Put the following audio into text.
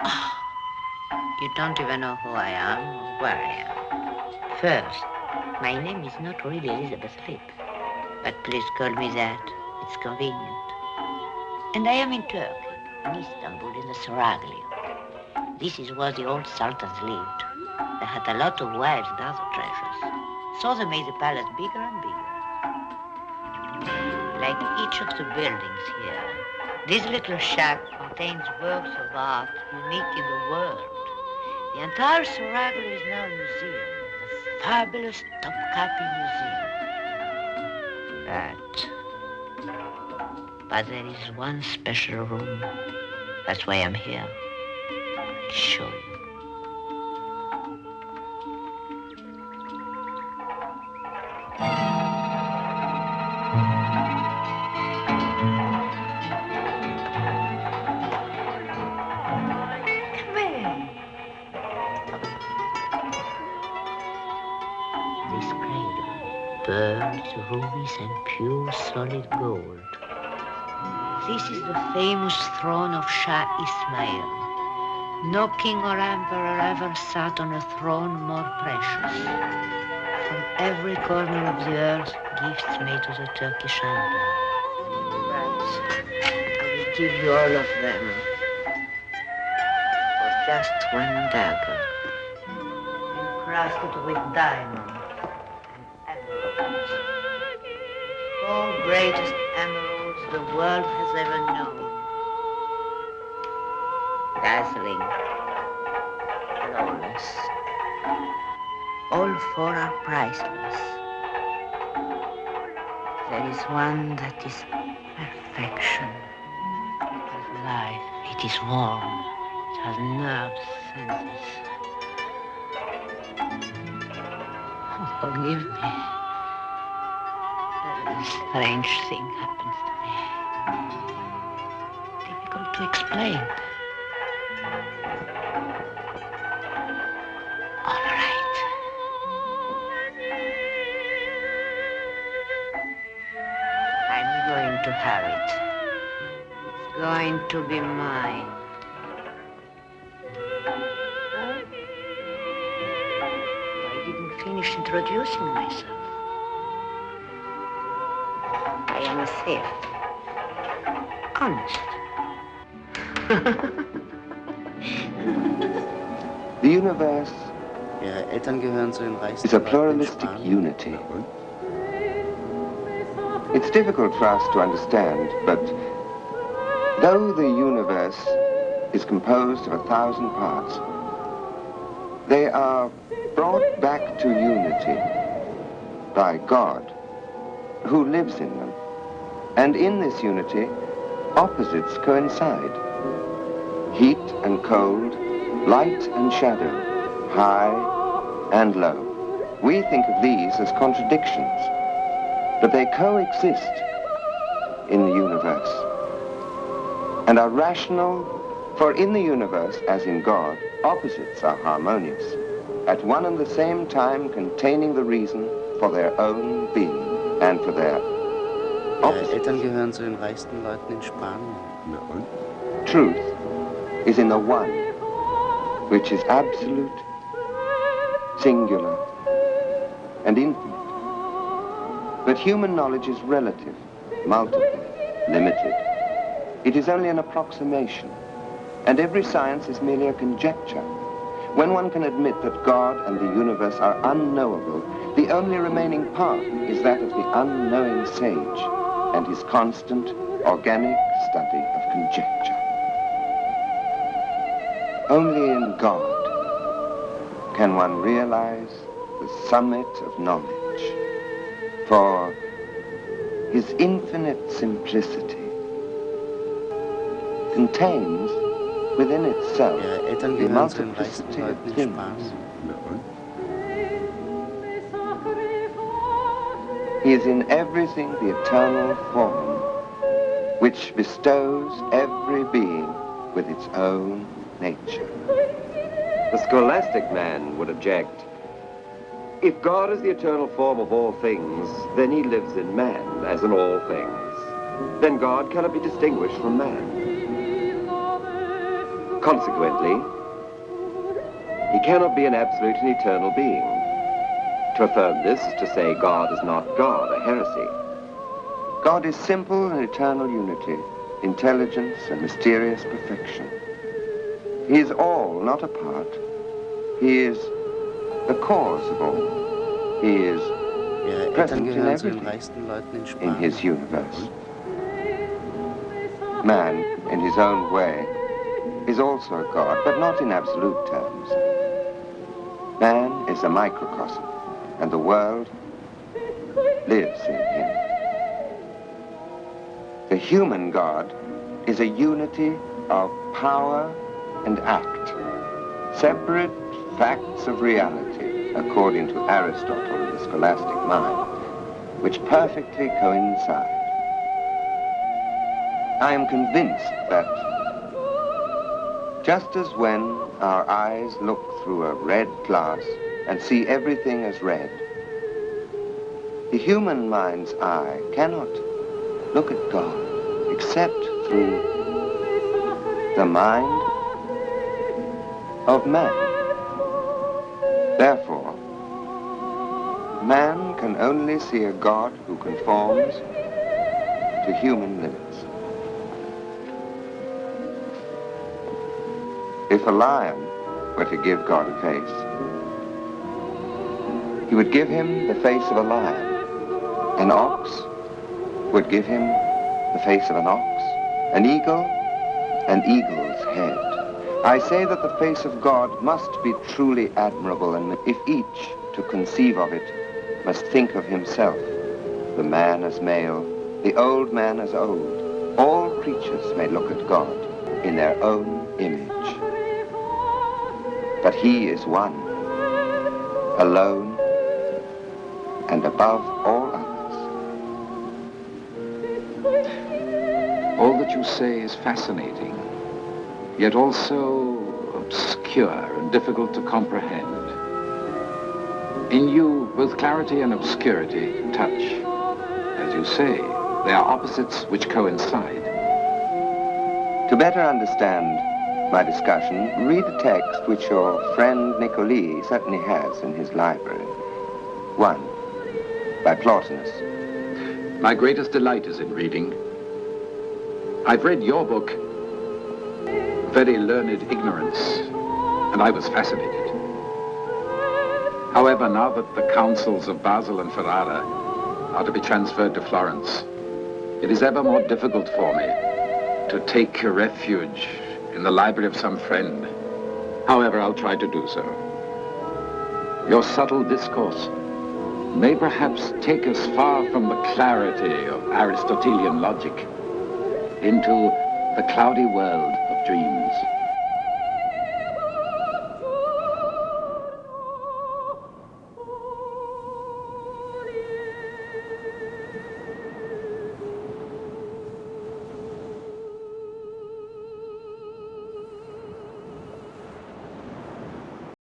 Oh, you don't even know who I am or where I am. First, my name is not really Elizabeth Lip, but please call me that. It's convenient. And I am in Turkey, in Istanbul, in the Seraglio. This is where the old sultans lived. They had a lot of wives and other treasures. So they made the palace bigger and bigger. Like each of the buildings here, this little shack contains works of art unique in the world. The entire Seraglio is now a museum, a fabulous Topkapi museum. But there is one special room. That's why I'm here. I'll show you. Pearls, rubies, and pure solid gold. This is the famous throne of Shah Ismail. No king or emperor ever sat on a throne more precious. From every corner of the earth, gifts made to the Turkish Empire. But I will give you all of them for just one dagger, encrusted with diamonds. Four greatest emeralds the world has ever known. Dazzling, flawless. All four are priceless. There is one that is perfection. It has life, it is warm, it has nerves, senses. Oh, forgive me. A strange thing happens to me. Difficult to explain. All right. I'm going to have it. It's going to be mine. I didn't finish introducing myself. I am a thief. Honest. The universe Ihre Eltern gehören zu den reichsten is a Leuten in pluralistic Spanien. unity. It's difficult for us to understand, but though the universe is composed of 1,000 parts, they are brought back to unity by God, who lives in them. And in this unity, opposites coincide. Heat and cold, light and shadow, high and low. We think of these as contradictions, but they coexist in the universe and are rational, for in the universe, as in God, opposites are harmonious, at one and the same time containing the reason for their own being and for their Ihre Eltern gehören zu den reichsten Leuten in Spanien. Truth is in the one, which is absolute, singular, and infinite. But human knowledge is relative, multiple, limited. It is only an approximation, and every science is merely a conjecture. When one can admit that God and the universe are unknowable, the only remaining path is that of the unknowing sage and his constant, organic study of conjecture. Only in God can one realize the summit of knowledge, for his infinite simplicity contains within itself Ihre Eltern the gehören zu den reichsten multiplicity of Leuten in things. Spanien. He is in everything the eternal form, which bestows every being with its own nature. The scholastic man would object. If God is the eternal form of all things, then he lives in man as in all things. Then God cannot be distinguished from man. Consequently, he cannot be an absolute and eternal being. To affirm this is to say God is not God, a heresy. God is simple and eternal unity, intelligence and mysterious perfection. He is all, not a part. He is the cause of all. He is Ihre Eltern present in gehören zu den everything reichsten Leuten in in Spanien. his universe. Man, in his own way, is also a god, but not in absolute terms. Man is a microcosm, and the world lives in him. The human God is a unity of power and act, separate facts of reality, according to Aristotle and the scholastic mind, which perfectly coincide. I am convinced that just as when our eyes look through a red glass and see everything as red, the human mind's eye cannot look at God except through the mind of man. Therefore, man can only see a God who conforms to human limits. If a lion were to give God a face, he would give him the face of a lion. An ox would give him the face of an ox. An eagle, an eagle's head. I say that the face of God must be truly admirable, and if each, to conceive of it, must think of himself, the man as male, the old man as old, all creatures may look at God in their own image. But he is one, alone, and above all others. All that you say is fascinating, yet also obscure and difficult to comprehend. In you, both clarity and obscurity touch. As you say, they are opposites which coincide. To better understand my discussion, read a text which your friend Nicoli certainly has in his library. One, by Plotinus. My greatest delight is in reading. I've read your book, Very Learned Ignorance, and I was fascinated. However, now that the councils of Basel and Ferrara are to be transferred to Florence, it is ever more difficult for me to take refuge in the library of some friend. However, I'll try to do so. Your subtle discourse may perhaps take us far from the clarity of Aristotelian logic into the cloudy world of dreams.